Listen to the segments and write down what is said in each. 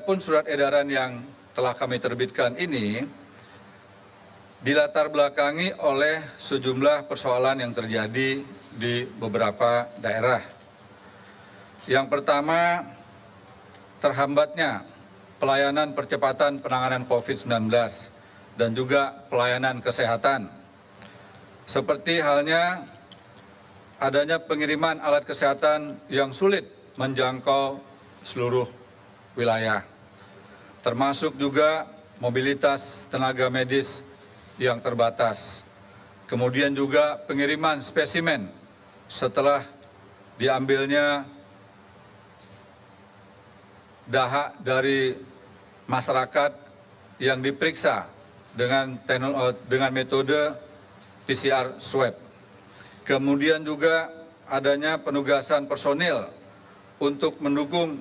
Adapun surat edaran yang telah kami terbitkan ini dilatar belakangi oleh sejumlah persoalan yang terjadi di beberapa daerah. Yang pertama, terhambatnya pelayanan percepatan penanganan COVID-19 dan juga pelayanan kesehatan. Seperti halnya adanya pengiriman alat kesehatan yang sulit menjangkau seluruh wilayah, termasuk juga mobilitas tenaga medis yang terbatas. Kemudian juga pengiriman spesimen setelah diambilnya dahak dari masyarakat yang diperiksa dengan metode PCR swab. Kemudian juga adanya penugasan personil untuk mendukung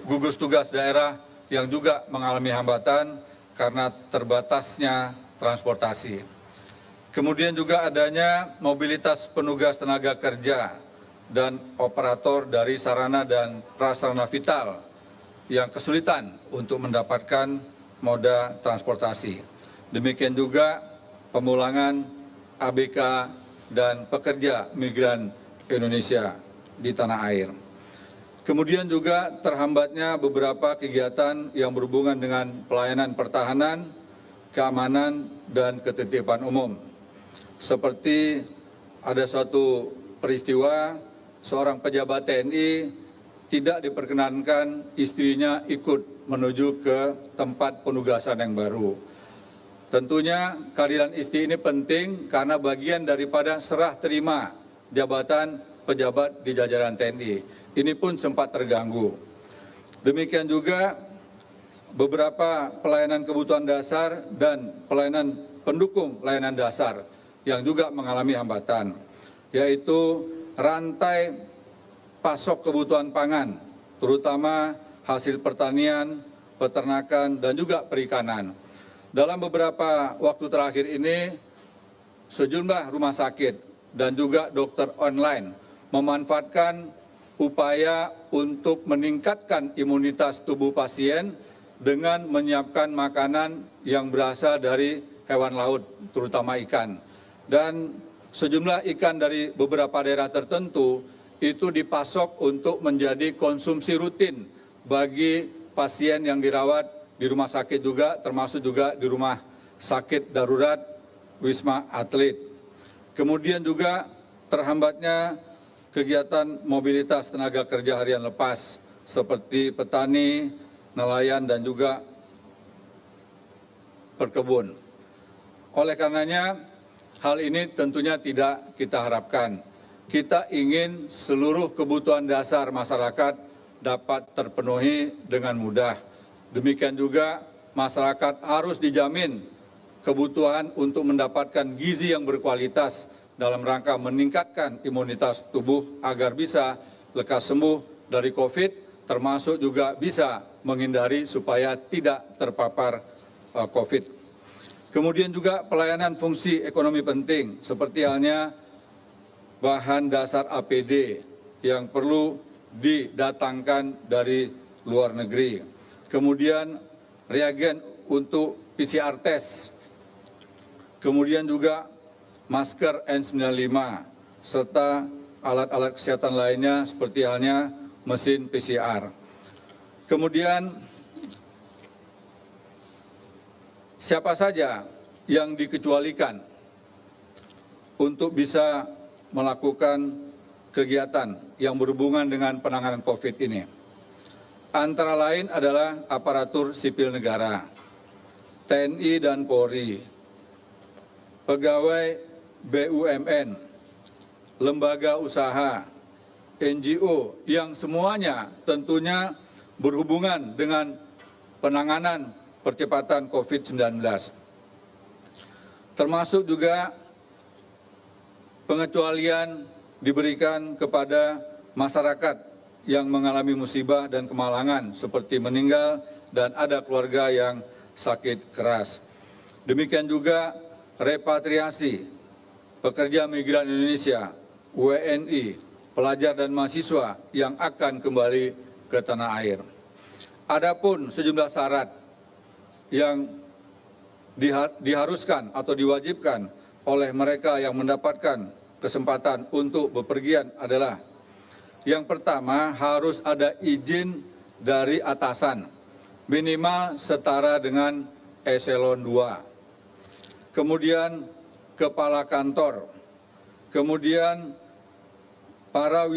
gugus tugas daerah yang juga mengalami hambatan karena terbatasnya transportasi. Kemudian juga adanya mobilitas penugas tenaga kerja dan operator dari sarana dan prasarana vital yang kesulitan untuk mendapatkan moda transportasi. Demikian juga pemulangan ABK dan pekerja migran Indonesia di tanah air. Kemudian juga terhambatnya beberapa kegiatan yang berhubungan dengan pelayanan pertahanan, keamanan, dan ketertiban umum. Seperti ada suatu peristiwa seorang pejabat TNI tidak diperkenankan istrinya ikut menuju ke tempat penugasan yang baru. Tentunya kehadiran istri ini penting karena bagian daripada serah terima jabatan pejabat di jajaran TNI. Ini pun sempat terganggu. Demikian juga beberapa pelayanan kebutuhan dasar dan pelayanan pendukung layanan dasar yang juga mengalami hambatan, yaitu rantai pasok kebutuhan pangan, terutama hasil pertanian, peternakan, dan juga perikanan. Dalam beberapa waktu terakhir ini, sejumlah rumah sakit dan juga dokter online memanfaatkan upaya untuk meningkatkan imunitas tubuh pasien dengan menyiapkan makanan yang berasal dari hewan laut, terutama ikan. Dan sejumlah ikan dari beberapa daerah tertentu itu dipasok untuk menjadi konsumsi rutin bagi pasien yang dirawat di rumah sakit juga, termasuk juga di rumah sakit darurat Wisma Atlet. Kemudian juga terhambatnya kegiatan mobilitas tenaga kerja harian lepas seperti petani, nelayan, dan juga perkebun. Oleh karenanya, hal ini tentunya tidak kita harapkan. Kita ingin seluruh kebutuhan dasar masyarakat dapat terpenuhi dengan mudah. Demikian juga masyarakat harus dijamin kebutuhan untuk mendapatkan gizi yang berkualitas dalam rangka meningkatkan imunitas tubuh agar bisa lekas sembuh dari COVID, termasuk juga bisa menghindari supaya tidak terpapar COVID. Kemudian juga pelayanan fungsi ekonomi penting, seperti halnya bahan dasar APD yang perlu didatangkan dari luar negeri. Kemudian reagen untuk PCR test, kemudian juga masker N95, serta alat-alat kesehatan lainnya seperti halnya mesin PCR. Kemudian siapa saja yang dikecualikan untuk bisa melakukan kegiatan yang berhubungan dengan penanganan COVID ini? Antara lain adalah aparatur sipil negara, TNI dan Polri, pegawai BUMN, lembaga usaha, NGO yang semuanya tentunya berhubungan dengan penanganan percepatan COVID-19. Termasuk juga pengecualian diberikan kepada masyarakat yang mengalami musibah dan kemalangan seperti meninggal dan ada keluarga yang sakit keras. Demikian juga repatriasi pekerja migran Indonesia, WNI, pelajar dan mahasiswa yang akan kembali ke tanah air. Adapun sejumlah syarat yang diharuskan atau diwajibkan oleh mereka yang mendapatkan kesempatan untuk bepergian adalah yang pertama harus ada izin dari atasan minimal setara dengan eselon 2. Kemudian kepala kantor, kemudian para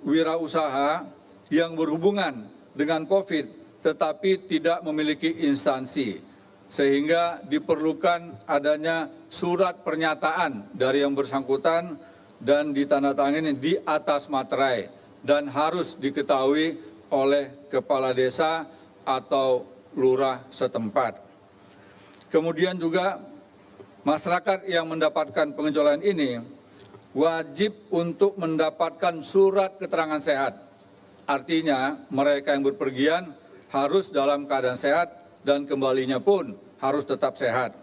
wirausaha yang berhubungan dengan COVID tetapi tidak memiliki instansi, sehingga diperlukan adanya surat pernyataan dari yang bersangkutan dan ditandatangani di atas materai dan harus diketahui oleh kepala desa atau lurah setempat. Kemudian juga masyarakat yang mendapatkan pengecualian ini wajib untuk mendapatkan surat keterangan sehat. Artinya mereka yang berpergian harus dalam keadaan sehat dan kembalinya pun harus tetap sehat.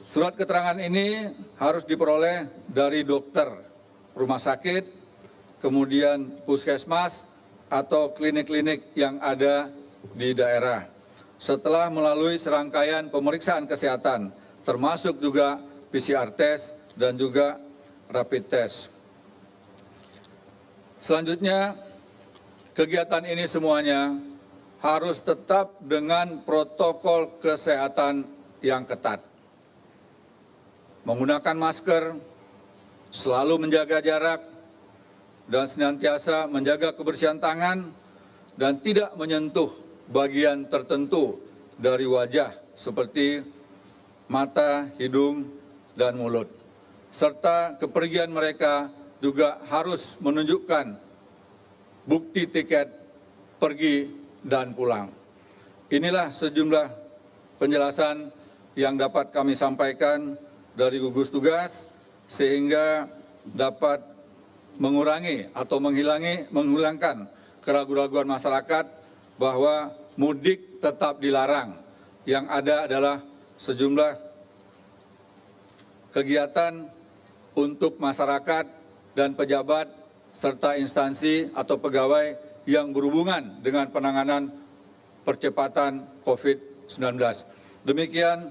Surat keterangan ini harus diperoleh dari dokter rumah sakit, kemudian puskesmas atau klinik-klinik yang ada di daerah. Setelah melalui serangkaian pemeriksaan kesehatan, termasuk juga PCR test dan juga rapid test. Selanjutnya, kegiatan ini semuanya harus tetap dengan protokol kesehatan yang ketat. Menggunakan masker, selalu menjaga jarak, dan senantiasa menjaga kebersihan tangan, dan tidak menyentuh bagian tertentu dari wajah seperti mata, hidung, dan mulut. Serta kepergian mereka juga harus menunjukkan bukti tiket pergi dan pulang. Inilah sejumlah penjelasan yang dapat kami sampaikan dari gugus tugas sehingga dapat mengurangi atau menghilangkan keraguan-keraguan masyarakat bahwa mudik tetap dilarang. Yang ada adalah sejumlah kegiatan untuk masyarakat dan pejabat serta instansi atau pegawai yang berhubungan dengan penanganan percepatan COVID-19. Demikian,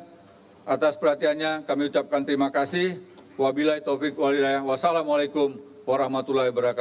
atas perhatiannya kami ucapkan terima kasih. Wabillahi taufiq wal hidayah. Wassalamualaikum warahmatullahi wabarakatuh.